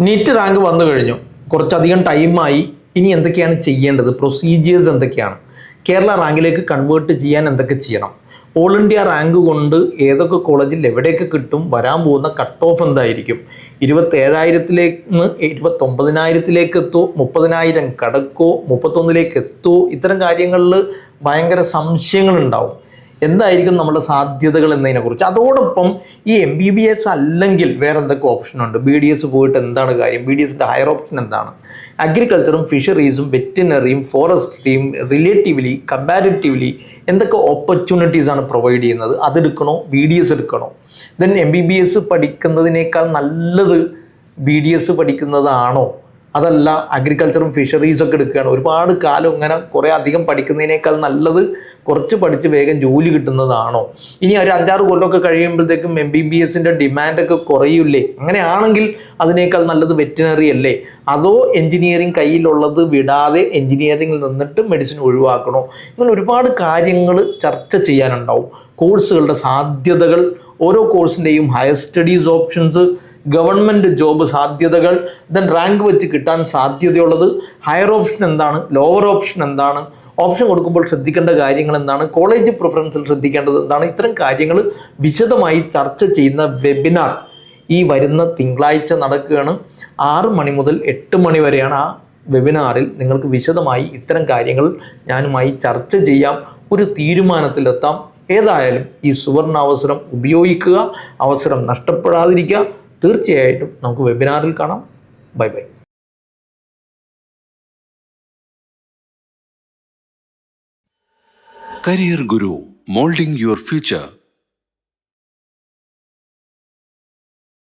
NEET rank വന്നു കഴിഞ്ഞു, കുറച്ചധികം ടൈമായി. ഇനി എന്തൊക്കെയാണ് ചെയ്യേണ്ടത്? പ്രൊസീജിയേഴ്സ് എന്തൊക്കെയാണ്? കേരള റാങ്കിലേക്ക് കൺവേർട്ട് ചെയ്യാൻ എന്തൊക്കെ ചെയ്യണം? ഓൾ ഇന്ത്യ റാങ്ക് കൊണ്ട് ഏതൊക്കെ കോളേജിൽ എവിടെയൊക്കെ കിട്ടും? വരാൻ പോകുന്ന കട്ട് ഓഫ് എന്തായിരിക്കും? 27,000-ലേക്ക് നിന്ന് 29,000-ലേക്ക് എത്തോ? 30,000 കടക്കോ? 31-ലേക്ക് എത്തോ? ഇത്തരം കാര്യങ്ങളിൽ ഭയങ്കര സംശയങ്ങളുണ്ടാവും. എന്തായിരിക്കും നമ്മുടെ സാധ്യതകൾ എന്നതിനെക്കുറിച്ച്. അതോടൊപ്പം ഈ MBBS അല്ലെങ്കിൽ വേറെ എന്തൊക്കെ ഓപ്ഷനുണ്ട്? BDS പോയിട്ട് എന്താണ് കാര്യം? BDSൻ്റെ ഹയർ ഓപ്ഷൻ എന്താണ്? അഗ്രികൾച്ചറും ഫിഷറീസും വെറ്റിനറിയും ഫോറസ്ട്രിയും റിലേറ്റീവ്ലി കമ്പാരിറ്റീവ്ലി എന്തൊക്കെ ഓപ്പർച്യൂണിറ്റീസാണ് പ്രൊവൈഡ് ചെയ്യുന്നത്? അതെടുക്കണോ? BDS എടുക്കണോ? ദെൻ MBBS പഠിക്കുന്നതിനേക്കാൾ നല്ലത് BDS പഠിക്കുന്നതാണോ? അതല്ല അഗ്രികൾച്ചറും ഫിഷറീസൊക്കെ എടുക്കുകയാണ്, ഒരുപാട് കാലം ഇങ്ങനെ കുറേ അധികം പഠിക്കുന്നതിനേക്കാൾ നല്ലത് കുറച്ച് പഠിച്ച് വേഗം ജോലി കിട്ടുന്നതാണോ? ഇനി ഒരു 5-6 കൊല്ലമൊക്കെ കഴിയുമ്പോഴത്തേക്കും MBBSൻ്റെ ഡിമാൻഡൊക്കെ കുറയില്ലേ? അങ്ങനെയാണെങ്കിൽ അതിനേക്കാൾ നല്ലത് വെറ്റിനറി അല്ലേ? അതോ എൻജിനീയറിങ് കയ്യിലുള്ളത് വിടാതെ എൻജിനീയറിങ്ങിൽ നിന്നിട്ട് മെഡിസിൻ ഒഴിവാക്കണോ? ഇങ്ങനെ ഒരുപാട് കാര്യങ്ങൾ ചർച്ച ചെയ്യാനുണ്ടാവും. കോഴ്സുകളുടെ സാധ്യതകൾ, ഓരോ കോഴ്സിൻ്റെയും higher studies options, government job സാധ്യതകൾ, ദെൻ റാങ്ക് വെച്ച് കിട്ടാൻ സാധ്യതയുള്ളത്, ഹയർ ഓപ്ഷൻ എന്താണ്, ലോവർ ഓപ്ഷൻ എന്താണ്, ഓപ്ഷൻ കൊടുക്കുമ്പോൾ ശ്രദ്ധിക്കേണ്ട കാര്യങ്ങൾ എന്താണ്, കോളേജ് പ്രിഫറൻസിൽ ശ്രദ്ധിക്കേണ്ടത് എന്താണ്, ഇത്തരം കാര്യങ്ങൾ വിശദമായി ചർച്ച ചെയ്യുന്ന വെബിനാർ ഈ വരുന്ന തിങ്കളാഴ്ച നടക്കുകയാണ്. 6 മണി മുതൽ 8 മണി വരെയാണ് ആ വെബിനാറിൽ നിങ്ങൾക്ക് വിശദമായി ഇത്തരം കാര്യങ്ങൾ ഞാനുമായി ചർച്ച ചെയ്യാം, ഒരു തീരുമാനത്തിലെത്താം. ഏതായാലും ഈ സുവർണാവസരം ഉപയോഗിക്കുക, അവസരം നഷ്ടപ്പെടാതിരിക്കുക. തീർച്ചയായിട്ടും നമുക്ക് വെബിനാറിൽ കാണാം. Bye bye. Career Guru, molding your future.